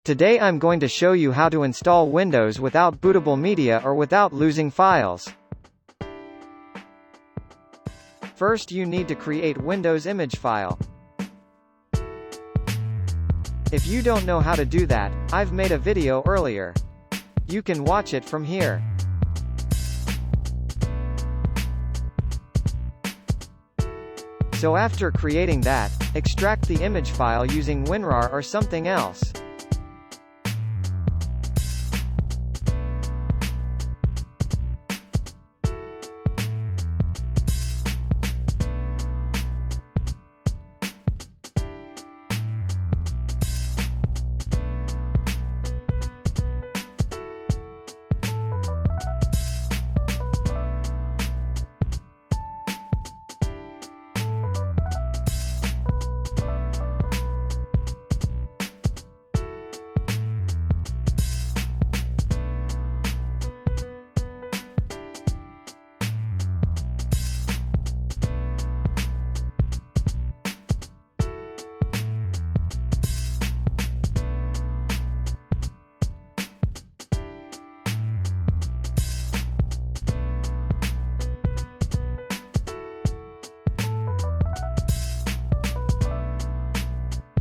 Today I'm going to show you how to install Windows without bootable media or without losing files. First you need to create Windows image file. If you don't know how to do that, I've made a video earlier. You can watch it from here. So after creating that, extract the image file using WinRAR or something else.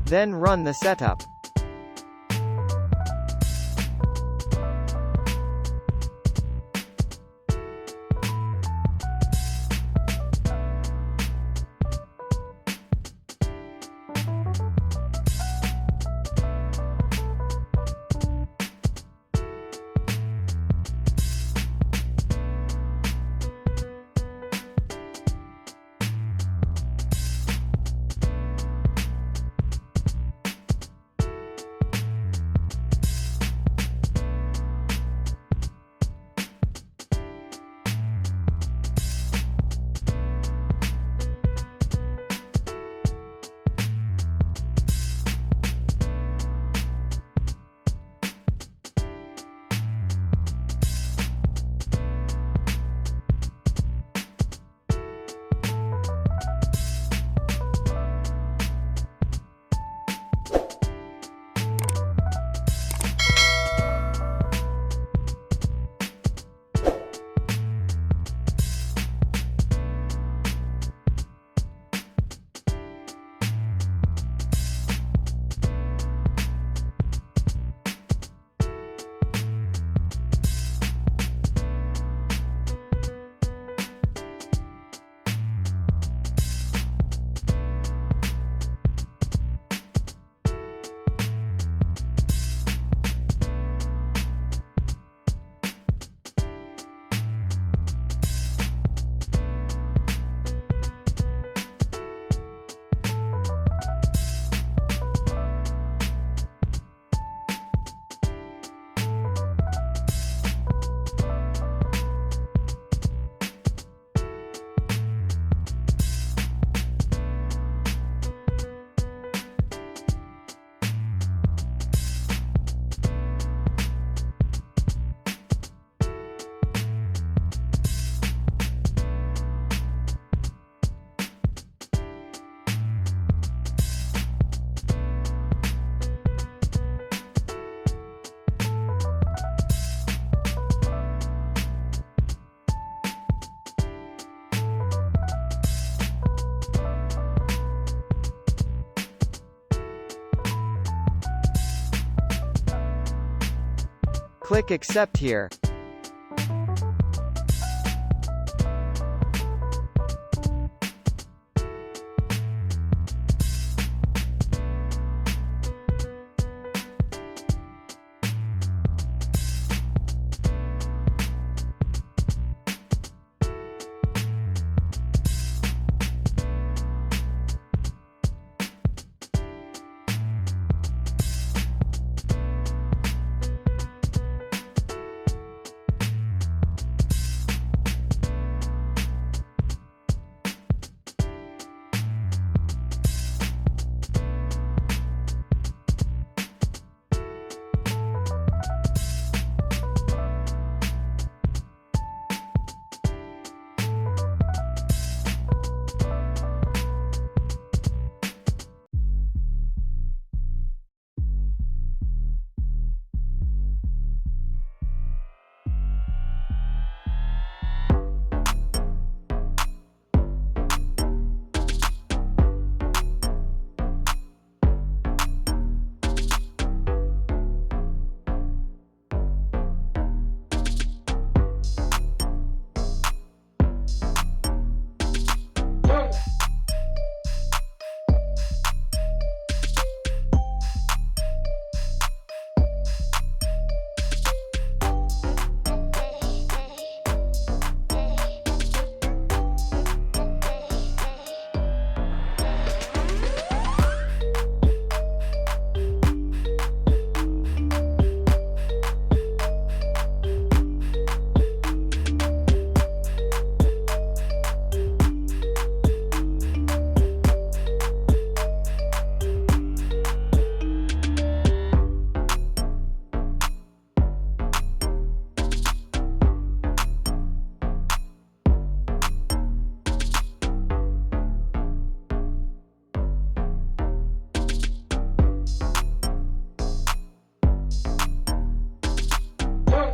Then run the setup. Click Accept here.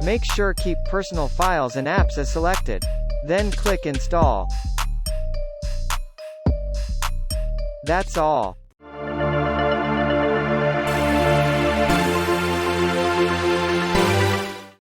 Make sure keep personal files and apps as selected. Then click install. That's all.